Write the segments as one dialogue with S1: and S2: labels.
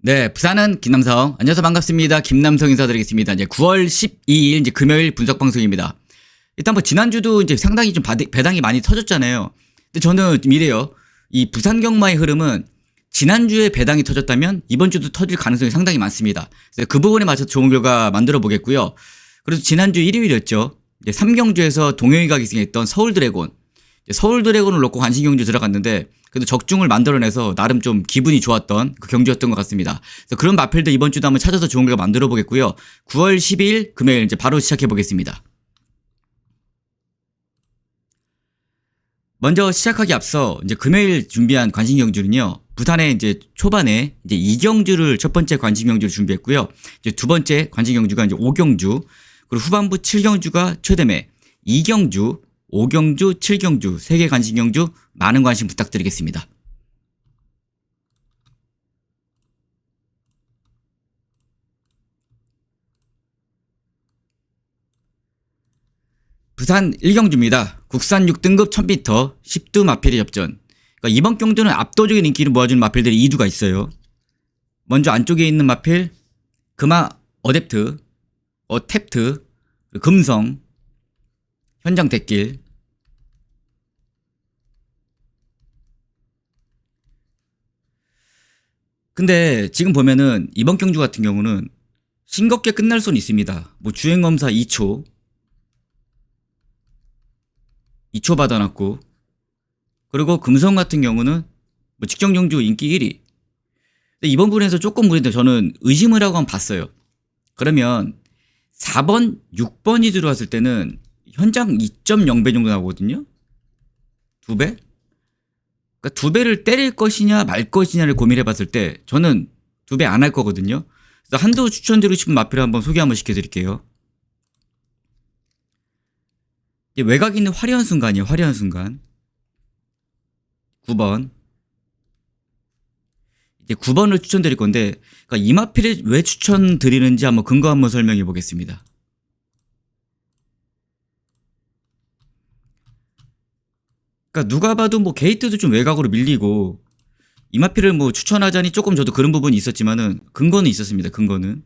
S1: 네, 부산은 김남성. 안녕하세요. 반갑습니다. 김남성 인사드리겠습니다. 이제 9월 12일 이제 금요일 분석 방송입니다. 일단 뭐 지난주도 이제 상당히 좀 배당이 많이 터졌잖아요. 근데 저는 좀 이래요. 이 부산 경마의 흐름은 지난주에 배당이 터졌다면 이번 주도 터질 가능성이 상당히 많습니다. 그래서 그 부분에 맞춰서 좋은 결과 만들어 보겠고요. 그래서 지난주 일요일이었죠. 이제 3경주에서 동영이가 기승했던 서울 드래곤. 서울 드래곤을 놓고 관심 경주 들어갔는데 그래도 적중을 만들어내서 나름 좀 기분이 좋았던 그 경주였던 것 같습니다. 그래서 그런 마필들 이번 주도 한번 찾아서 좋은 결과 만들어 보겠고요. 9월 12일 금요일 이제 바로 시작해 보겠습니다. 먼저 시작하기 앞서 이제 금요일 준비한 관심 경주는요. 부산에 이제 초반에 이제 2경주를 첫 번째 관심 경주를 준비했고요. 이제 두 번째 관심 경주가 이제 5경주, 그리고 후반부 7경주가 최대매, 2경주, 5경주, 7경주, 3개 관심 경주 많은 관심 부탁드리겠습니다. 부산 1경주입니다. 국산 6등급 1000m 10두 마필의 접전. 그러니까 이번 경주는 압도적인 인기를 모아주는 마필들이 2두가 있어요. 먼저 안쪽에 있는 마필 금화 어댑트, 어탭트, 금성, 현장 대길. 근데 지금 보면은 이번 경주 같은 경우는 싱겁게 끝날 수는 있습니다. 뭐 주행검사 2초 받아놨고, 그리고 금성 같은 경우는 뭐 직전경주 인기 1위. 근데 이번 분에서 조금 무리인데 저는 의심을 하고 한번 봤어요. 그러면 4번, 6번이 들어왔을 때는 현장 2.0배 정도 나오거든요. 2배? 그러니까 2배를 때릴 것이냐 말 것이냐를 고민해 봤을 때 저는 2배 안 할 거거든요. 그래서 한두 추천드리고 싶은 마필을 한번 소개 한번 시켜드릴게요. 외곽 있는 화려한 순간이에요. 화려한 순간. 9번. 이제 9번을 추천드릴 건데, 그러니까 이 마필을 왜 추천드리는지 한번 근거 한번 설명해 보겠습니다. 그러니까 누가 봐도 뭐 게이트도 좀 외곽으로 밀리고, 이 마필을 뭐 추천하자니 조금 저도 그런 부분이 있었지만은 근거는 있었습니다. 근거는.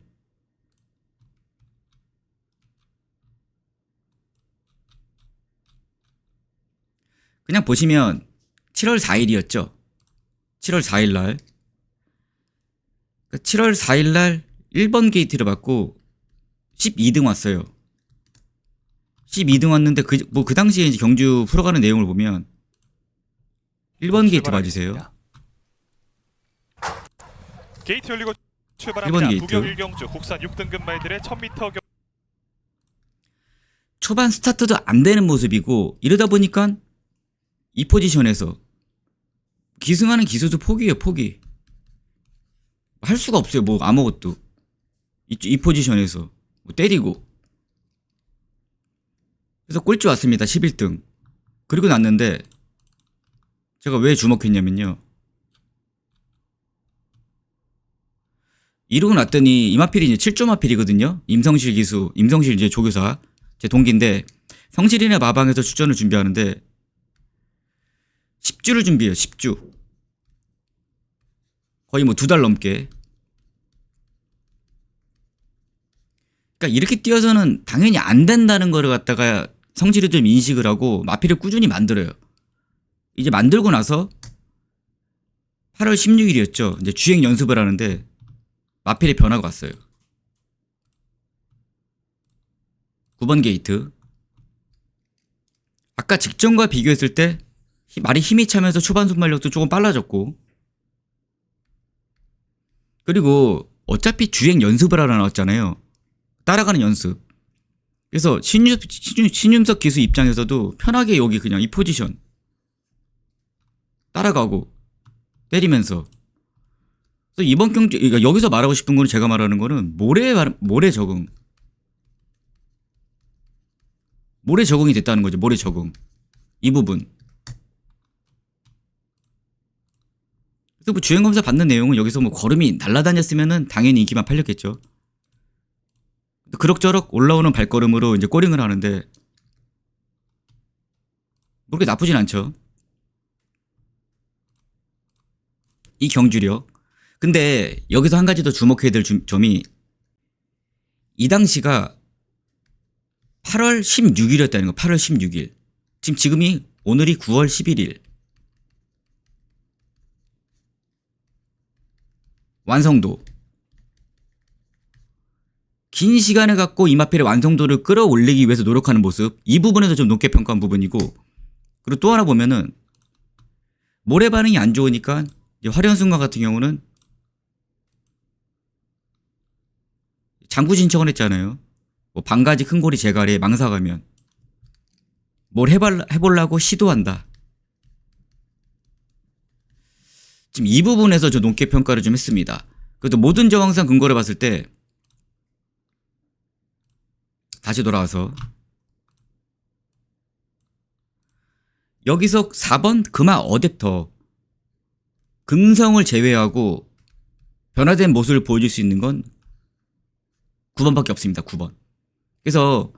S1: 그냥 보시면 7월 4일이었죠. 7월 4일 날. 7월 4일 날 1번 게이트를 받고 12등 왔어요. 12등 왔는데 그 당시에 이제 경주 풀어가는 내용을 보면 1번 게이트 봐주세요.
S2: 게이트 열리고
S1: 1번
S2: 출발합니다.
S1: 게이트.
S2: 부경 1경주 국산 6등급 말들의 1000m
S1: 초반 스타트도 안 되는 모습이고, 이러다 보니까 이 포지션에서 기승하는 기수도 포기예요. 포기. 할 수가 없어요. 뭐 아무것도. 이 포지션에서 뭐 때리고. 그래서 꼴찌 왔습니다. 11등. 그리고 났는데 제가 왜 주목했냐면요. 이러고 났더니 이마필이 이제 7조 마필이거든요. 임성실 기수, 임성실 이제 조교사, 제 동기인데 성실이네 마방에서 출전을 준비하는데 10주를 준비해요. 10주. 거의 뭐 2달 넘게. 그러니까 이렇게 뛰어서는 당연히 안 된다는 거를 갖다가 성실이 좀 인식을 하고 마필을 꾸준히 만들어요. 이제 만들고 나서 8월 16일이었죠. 이제 주행 연습을 하는데 마필의 변화가 왔어요. 9번 게이트. 아까 직전과 비교했을 때 말이 힘이 차면서 초반 순발력도 조금 빨라졌고, 그리고 어차피 주행 연습을 하러 나왔잖아요. 따라가는 연습. 그래서 신윤석 기수 입장에서도 편하게 여기 그냥 이 포지션 따라가고 때리면서. 그래서 이번 경주, 그러니까 여기서 말하고 싶은 거는, 제가 말하는 거는 모래 적응. 모래 적응이 됐다는 거죠. 모래 적응. 이 부분. 그래서 뭐 주행검사 받는 내용은 여기서 뭐 걸음이 날아다녔으면은 당연히 인기만 팔렸겠죠. 그럭저럭 올라오는 발걸음으로 이제 꼬링을 하는데 뭐 그렇게 나쁘진 않죠. 이 경주력. 근데 여기서 한 가지 더 주목해야 될 점이 이 당시가 8월 16일이었다는 거. 8월 16일. 지금이 오늘이 9월 11일. 완성도. 긴 시간을 갖고 이 마필의 완성도를 끌어올리기 위해서 노력하는 모습. 이 부분에서 좀 높게 평가한 부분이고, 그리고 또 하나 보면은 모래 반응이 안 좋으니까 이제 화려한 순간 같은 경우는 장구 신청을 했잖아요. 뭐 반가지 큰고리 제갈에 망사가면 뭘 해보려고 시도한다. 지금 이 부분에서 저 높게 평가를 좀 했습니다. 그래도 모든 정황상 근거를 봤을 때 다시 돌아와서 여기서 4번 금화 어댑터 금성을 제외하고 변화된 모습을 보여줄 수 있는 건 9번밖에 없습니다. 9번. 그래서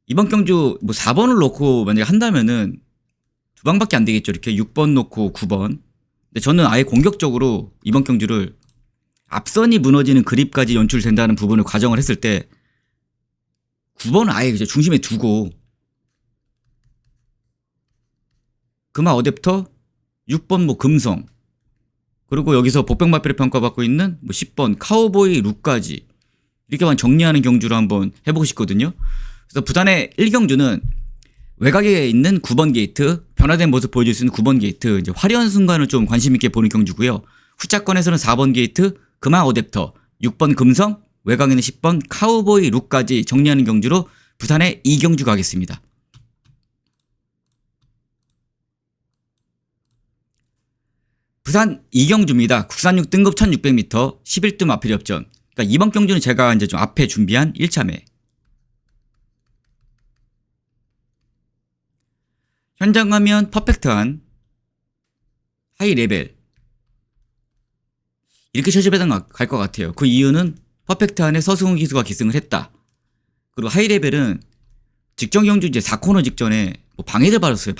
S1: 이번 경주 뭐 4번을 놓고 만약에 한다면은 두 방밖에 안 되겠죠. 이렇게 6번 놓고 9번. 근데 저는 아예 공격적으로 이번 경주를 앞선이 무너지는 그립까지 연출된다는 부분을 가정을 했을 때 9번을 아예 이제 중심에 두고 금화 어댑터 6번 뭐 금성 그리고 여기서 복병마필을 평가받고 있는 뭐 10번 카우보이 룩까지 이렇게만 정리하는 경주로 한번 해보고 싶거든요. 그래서 부산의 1경주는 외곽에 있는 9번 게이트, 변화된 모습 보여줄 수 있는 9번 게이트, 이제 화려한 순간을 좀 관심 있게 보는 경주고요. 후자권에서는 4번 게이트, 금화 어댑터, 6번 금성, 외곽에는 10번 카우보이 룩까지 정리하는 경주로 부산의 2경주 가겠습니다. 부산 2경주입니다. 국산6 등급 1600m 11등 마필 협전. 그러니까 이번 경주는 제가 이제 좀 앞에 준비한 1차매. 현장 가면 퍼펙트한 하이 레벨. 이렇게 최저배당 갈 것 같아요. 그 이유는 퍼펙트한에 서승훈 기수가 기승을 했다. 그리고 하이 레벨은 직전 경주 이제 4코너 직전에 뭐 방해를 받았어요.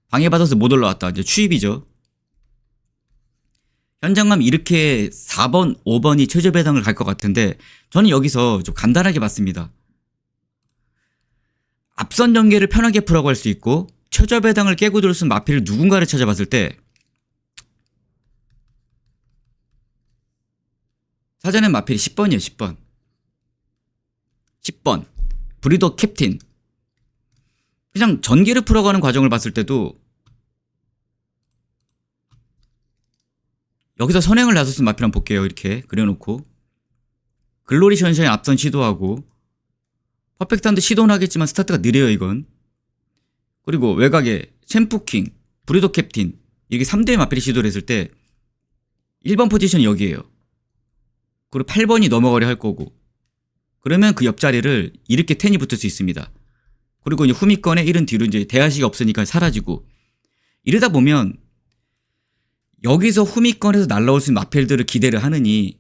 S1: 방해받아서 못 올라왔다. 이제 추입이죠. 현장 가면 이렇게 4번, 5번이 최저배당을 갈 것 같은데 저는 여기서 좀 간단하게 봤습니다. 앞선 전개를 편하게 풀라고 할 수 있고 최저배당을 깨고 들어선 마필을 누군가를 찾아봤을 때 사전엔 마필이 10번이에요. 10번 10번 브리더 캡틴. 그냥 전개를 풀어가는 과정을 봤을 때도 여기서 선행을 나섰은 마필 한번 볼게요. 이렇게 그려놓고 글로리 션샤인 앞선 시도하고 퍼펙트한도 시도는 하겠지만 스타트가 느려요. 이건. 그리고 외곽에 챔프킹, 브리더 캡틴 이게 3대의 마필이 시도를 했을 때 1번 포지션이 여기에요. 그리고 8번이 넘어가려 할 거고 그러면 그 옆자리를 이렇게 10이 붙을 수 있습니다. 그리고 이제 후미권에 1은 뒤로 이제 대하시가 없으니까 사라지고 이러다 보면 여기서 후미권에서 날라올 수 있는 마필들을 기대를 하느니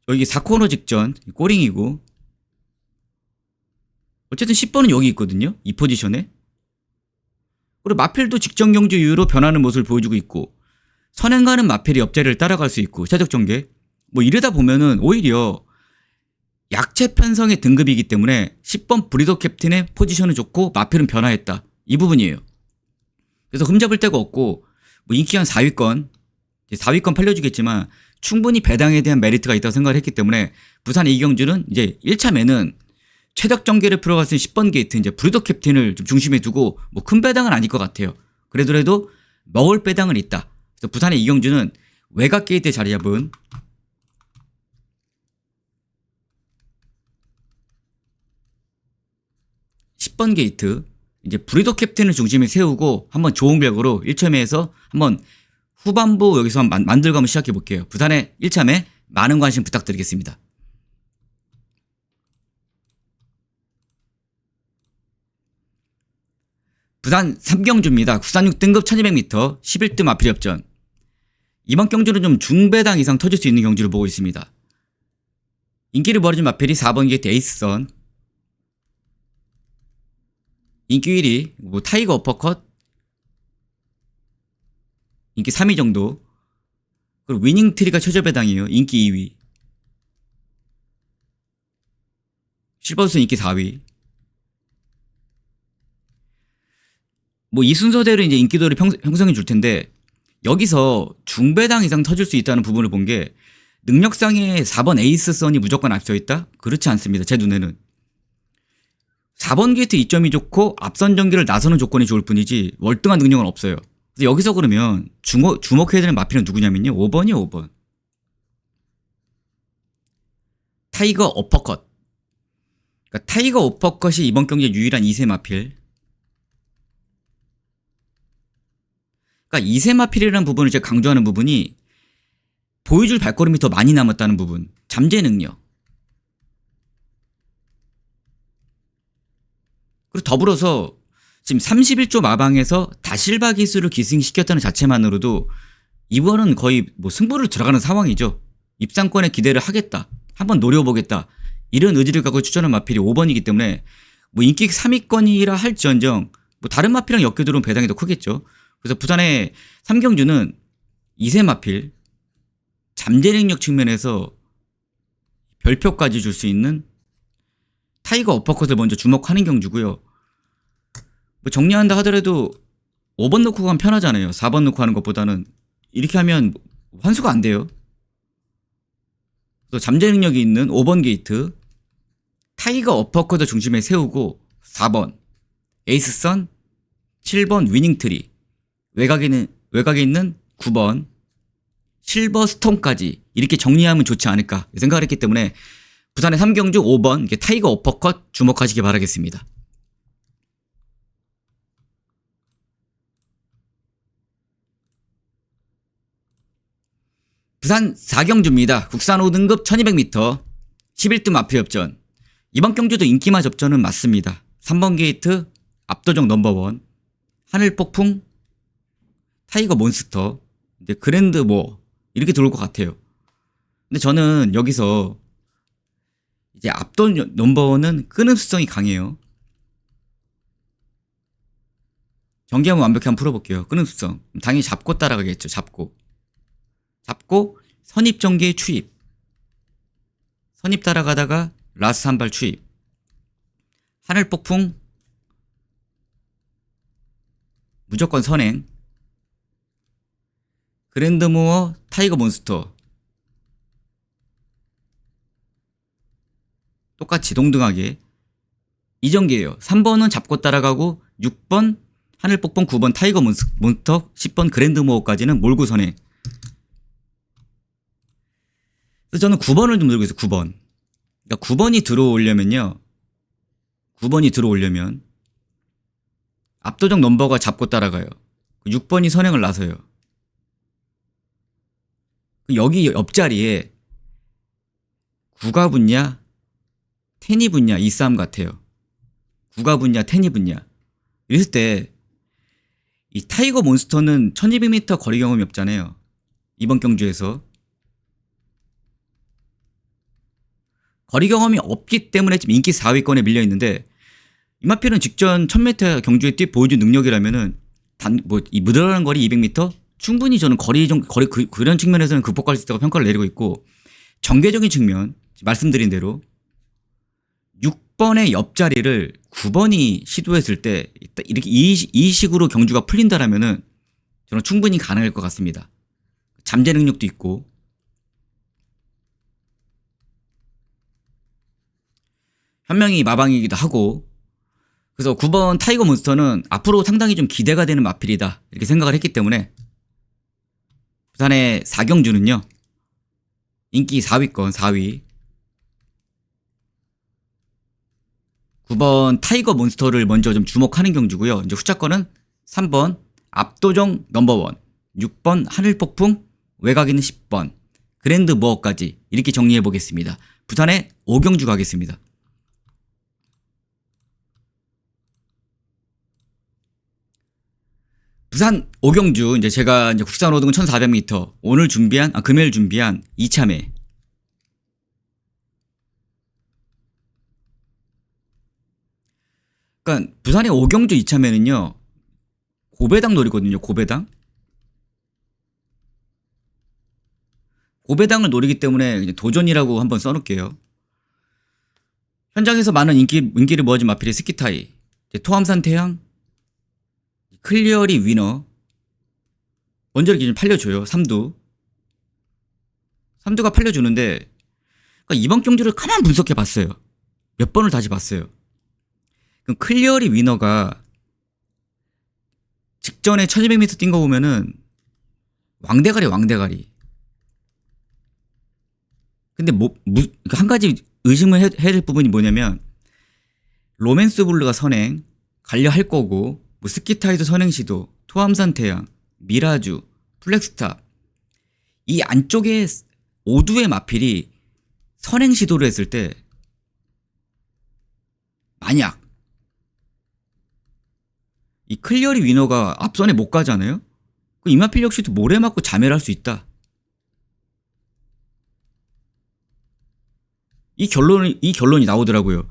S1: 여기 4코너 직전 꼬링이고 어쨌든 10번은 여기 있거든요. 이 포지션에. 그리고 마필도 직전 경주 이후로 변하는 모습을 보여주고 있고 선행 가는 마필이 옆자리를 따라갈 수 있고 최적 전개 뭐 이러다 보면은 오히려 약체 편성의 등급이기 때문에 10번 브리더 캡틴의 포지션은 좋고 마필은 변화했다. 이 부분이에요. 그래서 흠잡을 데가 없고 뭐 인기한 4위권 4위권 팔려주겠지만 충분히 배당에 대한 메리트가 있다고 생각을 했기 때문에 부산 이경주는 이제 1차매는 최적 전개를 풀어갈 수 있는 10번 게이트 이제 브리더 캡틴을 좀 중심에 두고 뭐 큰 배당은 아닐 것 같아요. 그래도 먹을 배당은 있다. 그래서 부산의 이경주는 외곽 게이트에 자리 잡은 10번 게이트 이제 브리더 캡틴을 중심에 세우고 한번 좋은 결과로 1차매에서 한번 후반부 여기서 만들고 한번 시작해 볼게요. 부산의 1차매 많은 관심 부탁드리겠습니다. 부산 3경주입니다. 국산6 등급 1200m 11등 마필 협전. 이번 경주는 좀 중배당 이상 터질 수 있는 경주를 보고 있습니다. 인기를 벌여준 마필이 4번 게이트 에이스선 인기 1위 뭐 타이거 어퍼컷 인기 3위 정도. 그리고 위닝트리가 최저 배당이에요. 인기 2위. 실버스톤 인기 4위. 뭐 이 순서대로 이제 인기도를 형성해 줄 텐데, 여기서 중배당 이상 터질 수 있다는 부분을 본 게, 능력상에 4번 에이스 선이 무조건 앞서 있다? 그렇지 않습니다. 제 눈에는. 4번 게이트 이점이 좋고 앞선 전기를 나서는 조건이 좋을 뿐이지 월등한 능력은 없어요. 그래서 여기서 그러면 주목해야 되는 마필은 누구냐면요. 5번이요, 5번. 타이거 어퍼컷. 그러니까 타이거 어퍼컷이 이번 경기의 유일한 2세 마필. 그러니까 2세 마필이라는 부분을 제가 강조하는 부분이 보여줄 발걸음이 더 많이 남았다는 부분. 잠재 능력. 그리고 더불어서 지금 31조 마방에서 다실바 기술을 기승시켰다는 자체만으로도 이번은 거의 뭐 승부를 들어가는 상황이죠. 입상권에 기대를 하겠다. 한번 노려보겠다. 이런 의지를 갖고 추천한 마필이 5번이기 때문에 뭐 인기 3위권이라 할지언정 뭐 다른 마필이랑 엮여들어온 배당이 더 크겠죠. 그래서 부산의 삼경주는 2세 마필 잠재 능력 측면에서 별표까지 줄 수 있는 타이거 어퍼컷을 먼저 주목하는 경주고요. 뭐 정리한다 하더라도 5번 놓고 가면 편하잖아요. 4번 놓고 하는 것보다는. 이렇게 하면 환수가 안 돼요. 또 잠재 능력이 있는 5번 게이트 타이거 어퍼컷을 중심에 세우고 4번 에이스선, 7번 위닝트리, 외곽에 있는 9번 실버스톤까지 이렇게 정리하면 좋지 않을까 생각을 했기 때문에 부산의 3경주 5번 타이거 어퍼컷 주목하시기 바라겠습니다. 부산 4경주입니다. 국산 5등급 1200m 11등 마필협전. 이번 경주도 인기마 접전은 맞습니다. 3번 게이트 압도적 넘버원 하늘폭풍 타이거 몬스터 이제 그랜드 뭐 이렇게 들어올 것 같아요. 근데 저는 여기서 이제 압도적 넘버원은 끊음수성이 강해요. 경기 한번 완벽히 한번 풀어볼게요. 끊음수성 당연히 잡고 따라가겠죠. 잡고 선입전개에 추입, 선입 따라가다가 라스 한 발 추입, 하늘폭풍 무조건 선행, 그랜드모어 타이거 몬스터 똑같이 동등하게 이 전개예요. 3번은 잡고 따라가고 6번 하늘폭풍, 9번 타이거 몬스터, 10번 그랜드모어까지는 몰고 선행. 그래서 저는 9번을 좀 들고 있어요. 9번. 그러니까 9번이 들어오려면 압도적 넘버가 잡고 따라가요. 6번이 선행을 나서요. 여기 옆자리에 9가 붙냐 10이 붙냐 이 싸움 같아요. 9가 붙냐 10이 붙냐. 이랬을 때 이 타이거 몬스터는 1200m 거리 경험이 없잖아요. 이번 경주에서. 거리 경험이 없기 때문에 지금 인기 4위권에 밀려 있는데 이마필은 직전 1000m 경주에 보여준 능력이라면은 이 무드라는 거리 200m 충분히 저는 그런 측면에서는 극복할 수 있다고 평가를 내리고 있고, 전개적인 측면 말씀드린 대로 6번의 옆자리를 9번이 시도했을 때 이렇게 이 식으로 경주가 풀린다라면은 저는 충분히 가능할 것 같습니다. 잠재 능력도 있고. 현명히 마방이기도 하고. 그래서 9번 타이거 몬스터는 앞으로 상당히 좀 기대가 되는 마필이다 이렇게 생각을 했기 때문에 부산의 4경주는요 인기 4위권 4위 9번 타이거 몬스터를 먼저 좀 주목하는 경주고요. 이제 후차권은 3번 압도적 넘버원, 6번 하늘폭풍, 외곽에 있는 10번 그랜드 모어까지 이렇게 정리해 보겠습니다. 부산의 5경주 가겠습니다. 부산 5경주 이제 제가 이제 국산 5등은 1400m 오늘 금요일 준비한 2차매. 그러니까 부산의 5경주 2차매는요 고배당 노리거든요. 고배당. 고배당을 노리기 때문에 그냥 도전이라고 한번 써놓을게요. 현장에서 많은 인기를 모아준 마필이 스키타이, 토암산 태양, 클리어리 위너. 먼저 이렇게 좀 팔려줘요. 삼두가 팔려주는데, 그러니까 이번 경주를 가만 분석해 봤어요. 몇 번을 다시 봤어요. 그럼 클리어리 위너가 직전에 1200m 뛴 거 보면은 왕대가리. 근데 한 가지 의심을 해야 될 부분이 뭐냐면, 로맨스 블루가 선행, 갈려 할 거고, 뭐 스키타이드 선행 시도, 토암산 태양, 미라주, 플렉스탑, 이 안쪽에 5두의 마필이 선행 시도를 했을 때, 만약 이 클리어리 위너가 앞선에 못 가잖아요? 이 마필 역시도 모래 맞고 자멸할 수 있다. 이 결론이 나오더라고요.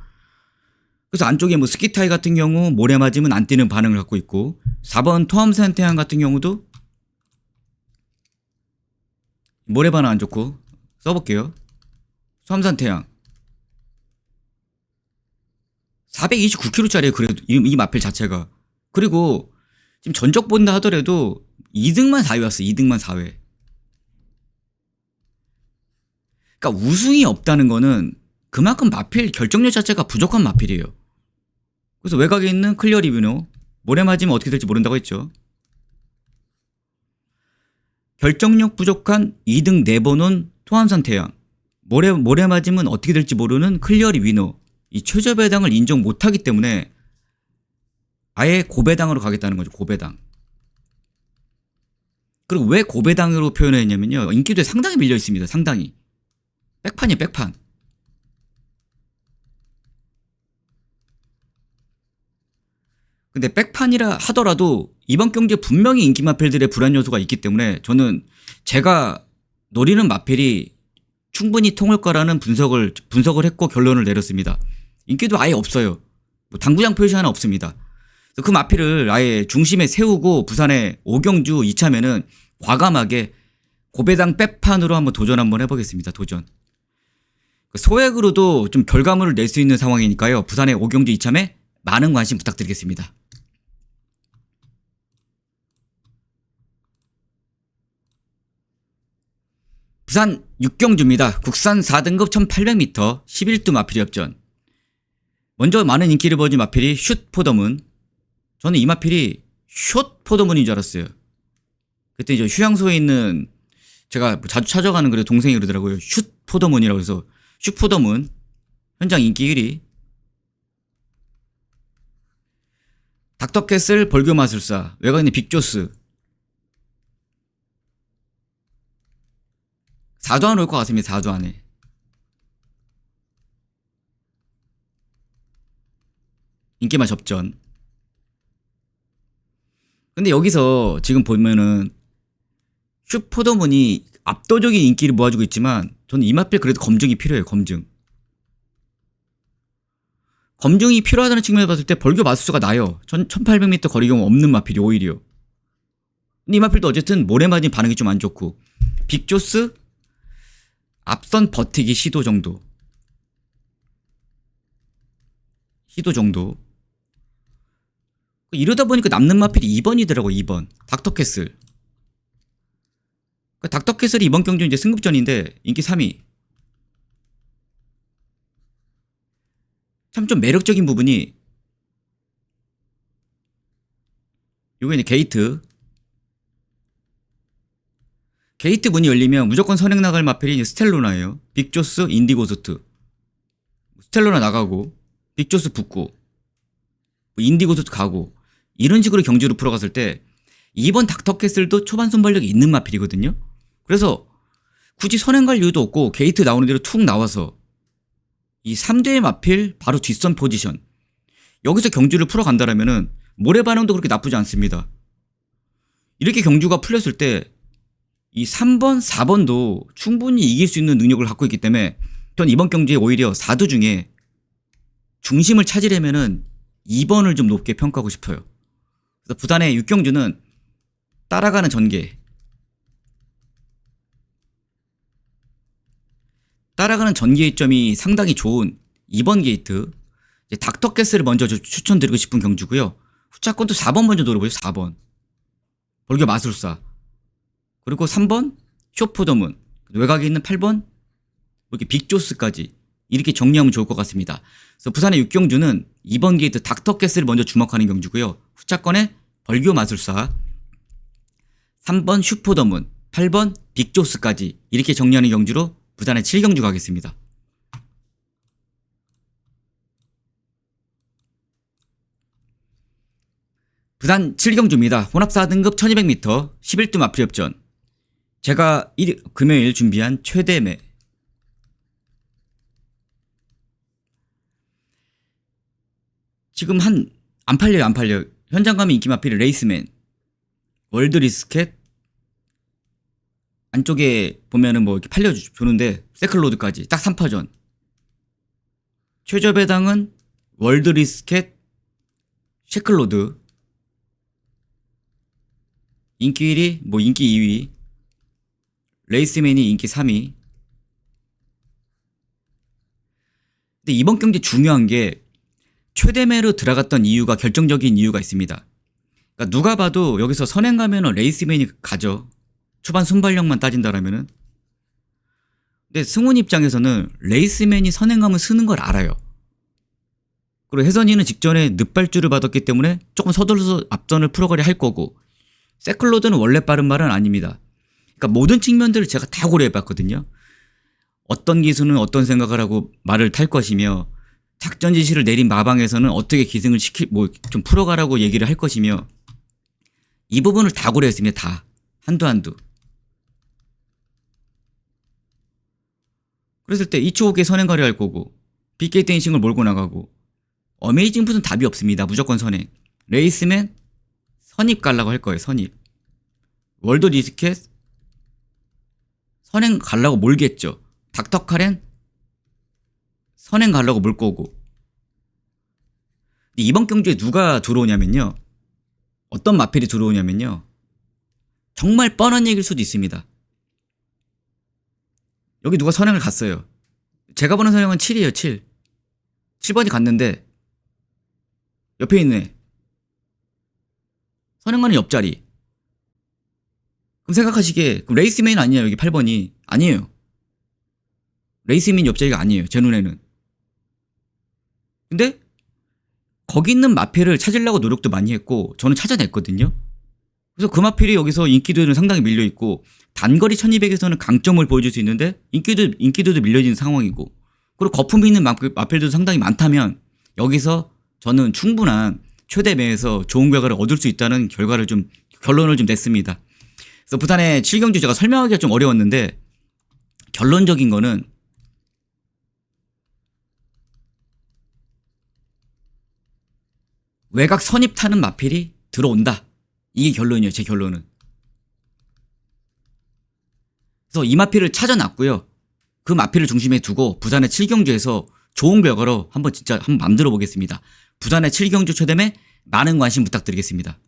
S1: 그래서 안쪽에 뭐 스키타이 같은 경우 모래 맞으면 안 뛰는 반응을 갖고 있고, 4번 토암산 태양 같은 경우도 모래 반응 안 좋고, 써볼게요. 토암산 태양 429km짜리예요. 그래도 이 마필 자체가. 그리고 지금 전적 본다 하더라도 2등만 4위 왔어요. 2등만 4위. 그러니까 우승이 없다는 거는 그만큼 마필 결정력 자체가 부족한 마필이에요. 그래서 외곽에 있는 클리어리 위너, 모래 맞으면 어떻게 될지 모른다고 했죠. 결정력 부족한 2등 4번은 토암산 태양, 모래 맞으면 어떻게 될지 모르는 클리어리 위너, 이 최저 배당을 인정 못하기 때문에 아예 고배당으로 가겠다는 거죠. 고배당. 그리고 왜 고배당으로 표현했냐면요, 인기도에 상당히 밀려 있습니다. 상당히 백판이에요. 백판. 근데 백판이라 하더라도 이번 경기에 분명히 인기 마필들의 불안 요소가 있기 때문에 저는 제가 노리는 마필이 충분히 통할 거라는 분석을 했고 결론을 내렸습니다. 인기도 아예 없어요. 뭐 당구장 표시 하나 없습니다. 그 마필을 아예 중심에 세우고 부산의 5경주 이참에는 과감하게 고배당 백판으로 한번 도전 한번 해보겠습니다. 도전. 소액으로도 좀 결과물을 낼 수 있는 상황이니까요. 부산의 5경주 이참에 많은 관심 부탁드리겠습니다. 부산 6경주입니다. 국산 4등급 1800m 11두 마필 협전. 먼저 많은 인기를 보여준 마필이 슛 포더문. 저는 이 마필이 슛 포더문인 줄 알았어요. 그때 이제 휴양소에 있는 제가 자주 찾아가는 그래 동생이 그러더라고요. 슛 포더문이라고 해서 슛 포더문 현장 인기 1위. 닥터캐슬 벌교 마술사 외곽에 있는 빅조스 4조 안에 올 것 같습니다. 4조 안에. 인기만 접전. 근데 여기서 지금 보면은 슈퍼더문이 압도적인 인기를 모아주고 있지만 저는 이 마필 그래도 검증이 필요해요. 검증이 필요하다는 측면에서 봤을 때 벌교 마술사가 나요. 1800m 거리 경험 없는 마필이 오히려. 근데 이 마필도 어쨌든 모래 맞은 반응이 좀 안 좋고, 빅조스 앞선 버티기 시도 정도. 이러다 보니까 남는 마필이 2번이더라고. 2번 닥터캐슬. 닥터캐슬이 이번 경주 이제 승급전인데 인기 3위. 참 좀 매력적인 부분이 요게 이제 게이트 문이 열리면 무조건 선행 나갈 마필이 스텔로나예요. 빅조스, 인디고스트. 스텔로나 나가고 빅조스 붙고 인디고스트 가고 이런 식으로 경주로 풀어갔을 때 2번 닥터캐슬도 초반 순발력이 있는 마필이거든요. 그래서 굳이 선행 갈 이유도 없고 게이트 나오는 대로 툭 나와서 이 3대의 마필 바로 뒷선 포지션 여기서 경주를 풀어간다라면은 모래 반응도 그렇게 나쁘지 않습니다. 이렇게 경주가 풀렸을 때 이 3번, 4번도 충분히 이길 수 있는 능력을 갖고 있기 때문에 전 이번 경주에 오히려 4두 중에 중심을 찾으려면은 2번을 좀 높게 평가하고 싶어요. 그래서 부산의 6경주는 따라가는 전개. 따라가는 전개점이 상당히 좋은 2번 게이트 이제 닥터캐슬을 먼저 추천드리고 싶은 경주고요. 후차권도 4번 먼저 노려보죠. 4번 벌교 마술사, 그리고 3번 쇼포더문, 외곽에 있는 8번 이렇게 빅조스까지 이렇게 정리하면 좋을 것 같습니다. 그래서 부산의 6경주는 2번 게이트 닥터캐슬을 먼저 주목하는 경주고요. 후차권에 벌교 마술사, 3번 슈퍼더문, 8번 빅조스까지 이렇게 정리하는 경주로 부산의 7경주 가겠습니다. 부산 7경주입니다. 혼합 4등급 1200m 11두 마필 협전. 제가 금요일 준비한 최대매. 지금 안 팔려요. 현장 가면 인기 마필이 레이스맨, 월드 리스켓, 안쪽에 보면은 뭐 이렇게 팔려주는데 세클로드까지 딱 3파전. 최저 배당은 월드 리스켓, 셰클로드. 인기 1위, 뭐 인기 2위, 레이스맨이 인기 3위. 근데 이번 경기 중요한 게 최대매로 들어갔던 이유가, 결정적인 이유가 있습니다. 그러니까 누가 봐도 여기서 선행 가면은 레이스맨이 가죠. 초반 순발력만 따진다라면은. 근데 승훈 입장에서는 레이스맨이 선행 가면 쓰는 걸 알아요. 그리고 혜선이는 직전에 늑발주를 받았기 때문에 조금 서둘러서 앞선을 풀어가려 할 거고, 세클로드는 원래 빠른 말은 아닙니다. 그러니까 모든 측면들을 제가 다 고려해봤거든요. 어떤 기수는 어떤 생각을 하고 말을 탈 것이며, 작전 지시를 내린 마방에서는 어떻게 기승을 좀 풀어가라고 얘기를 할 것이며, 이 부분을 다 고려했습니다. 다. 한두. 그랬을 때 2초 후에 선행 가려 할 거고, 빅게이트 인싱을 몰고 나가고, 어메이징 풋은 답이 없습니다. 무조건 선행. 레이스맨 선입 가려고 할 거예요. 선입. 월드 리스켓 선행 가려고 몰겠죠. 닥터카렌 선행 가려고 몰 거고. 근데 이번 경주에 누가 들어오냐면요, 어떤 마필이 들어오냐면요, 정말 뻔한 얘기일 수도 있습니다. 여기 누가 선행을 갔어요. 제가 보는 선행은 7이에요. 7번이 갔는데 옆에 있네. 선행가는 옆자리. 그럼 생각하시기에, 그럼 레이스맨 아니냐 여기 8번이. 아니에요. 레이스맨 옆자리가 아니에요. 제 눈에는. 근데 거기 있는 마필을 찾으려고 노력도 많이 했고 저는 찾아냈거든요. 그래서 그 마필이 여기서 인기도는 상당히 밀려있고, 단거리 1200에서는 강점을 보여줄 수 있는데 인기도도 밀려있는 상황이고, 그리고 거품이 있는 마필도 상당히 많다면 여기서 저는 충분한 최대매에서 좋은 결과를 얻을 수 있다는 결론을 좀 냈습니다. 그래서 부산의 7경주 제가 설명하기가 좀 어려웠는데, 결론적인 거는 외곽 선입 타는 마필이 들어온다. 이게 결론이에요. 제 결론은. 그래서 이 마필을 찾아놨고요. 그 마필을 중심에 두고 부산의 7경주에서 좋은 결과로 한번 만들어 보겠습니다. 부산의 7경주 최대매 많은 관심 부탁드리겠습니다.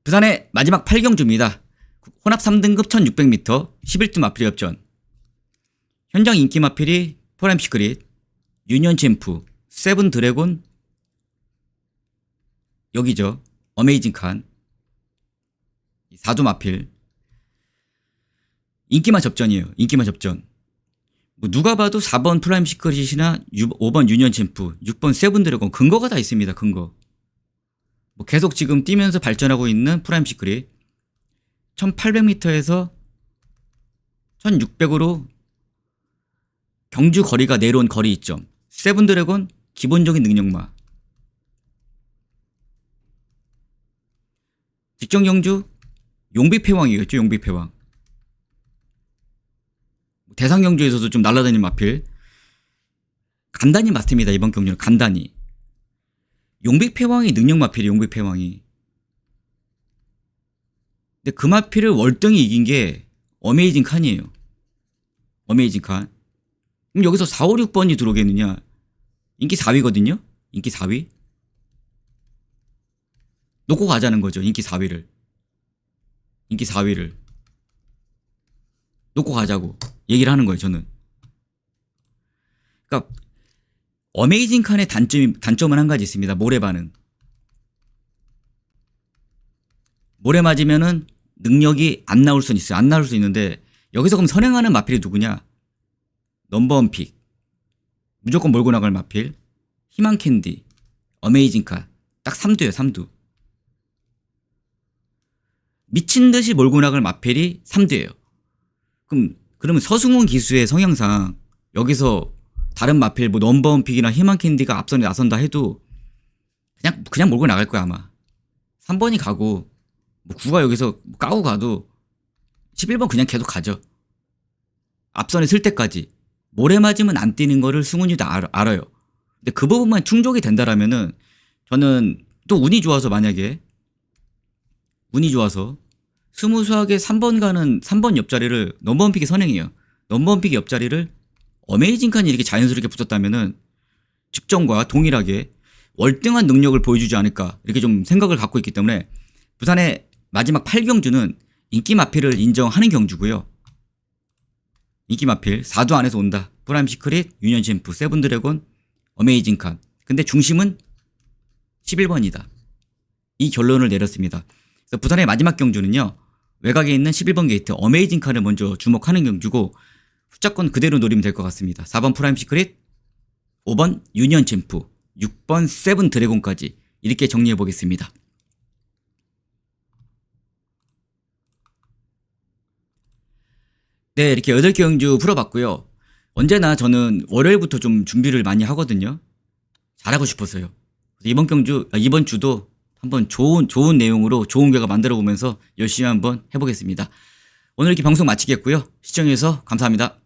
S1: 부산의 마지막 8경주입니다. 혼합 3등급 1600m 11두 마필 협전. 현장 인기 마필이 포렘 시크릿, 유니언 챔프, 세븐 드래곤, 여기죠. 어메이징 칸. 4두 마필. 인기만 접전이에요. 인기만 접전. 뭐 누가 봐도 4번 프라임 시크릿이나 5번 유니언 챔프, 6번 세븐 드래곤 근거가 다 있습니다. 근거. 뭐 계속 지금 뛰면서 발전하고 있는 프라임 시크릿. 1800m에서 1600으로 경주 거리가 내려온 거리 이점. 세븐 드래곤 기본적인 능력마. 직전 경주 용비패왕이었죠. 용비패왕. 대상 경주에서도 좀 날아다니는 마필. 간단히 맞습니다. 이번 경주는 간단히. 용비패왕이 능력 마필이, 용비패왕이. 근데 그 마필을 월등히 이긴 게 어메이징 칸이에요. 어메이징 칸. 그럼 여기서 4, 5, 6번이 들어오겠느냐? 인기 4위거든요? 인기 4위? 놓고 가자는 거죠. 인기 4위를. 인기 4위를 놓고 가자고 얘기를 하는 거예요. 저는. 그러니까 어메이징 칸의 단점은 한 가지 있습니다. 모래반응. 모래 맞으면은 능력이 안 나올 수는 있어요. 안 나올 수 있는데 여기서 그럼 선행하는 마필이 누구냐? 넘버원 픽. 무조건 몰고 나갈 마필. 희망 캔디. 어메이징 칸. 딱 3두예요. 3두. 미친 듯이 몰고 나갈 마필이 3두예요. 그러면 서승훈 기수의 성향상 여기서 다른 마필 뭐 넘버원 픽이나 희망 캔디가 앞선에 나선다 해도 그냥 몰고 나갈 거야 아마. 3번이 가고 뭐 9가 여기서 까고 가도 11번 그냥 계속 가죠. 앞선에 쓸 때까지. 모래 맞으면 안 뛰는 거를 승훈이도 알아요. 근데 그 부분만 충족이 된다라면은 저는 또 운이 좋아서 만약에 운이 좋아서 스무스하게 3번 가는 3번 옆자리를 넘버원 픽이 선행해요. 넘버원 픽이 옆자리를 어메이징 칸이 이렇게 자연스럽게 붙었다면은 직전과 동일하게 월등한 능력을 보여주지 않을까 이렇게 좀 생각을 갖고 있기 때문에 부산의 마지막 8경주는 인기 마필을 인정하는 경주고요. 인기 마필 4두 안에서 온다. 프라임 시크릿, 유니언 챔프, 세븐 드래곤, 어메이징 칸. 근데 중심은 11번이다. 이 결론을 내렸습니다. 그래서 부산의 마지막 경주는요. 외곽에 있는 11번 게이트 어메이징 칸을 먼저 주목하는 경주고 후자권 그대로 노리면 될 것 같습니다. 4번 프라임 시크릿, 5번 유니언 챔프, 6번 세븐 드래곤까지 이렇게 정리해 보겠습니다. 네, 이렇게 8개 경주 풀어봤고요. 언제나 저는 월요일부터 좀 준비를 많이 하거든요. 잘하고 싶어서요. 이번 주도 한번 좋은 내용으로 좋은 결과 만들어 보면서 열심히 한번 해보겠습니다. 오늘 이렇게 방송 마치겠고요. 시청해주셔서 감사합니다.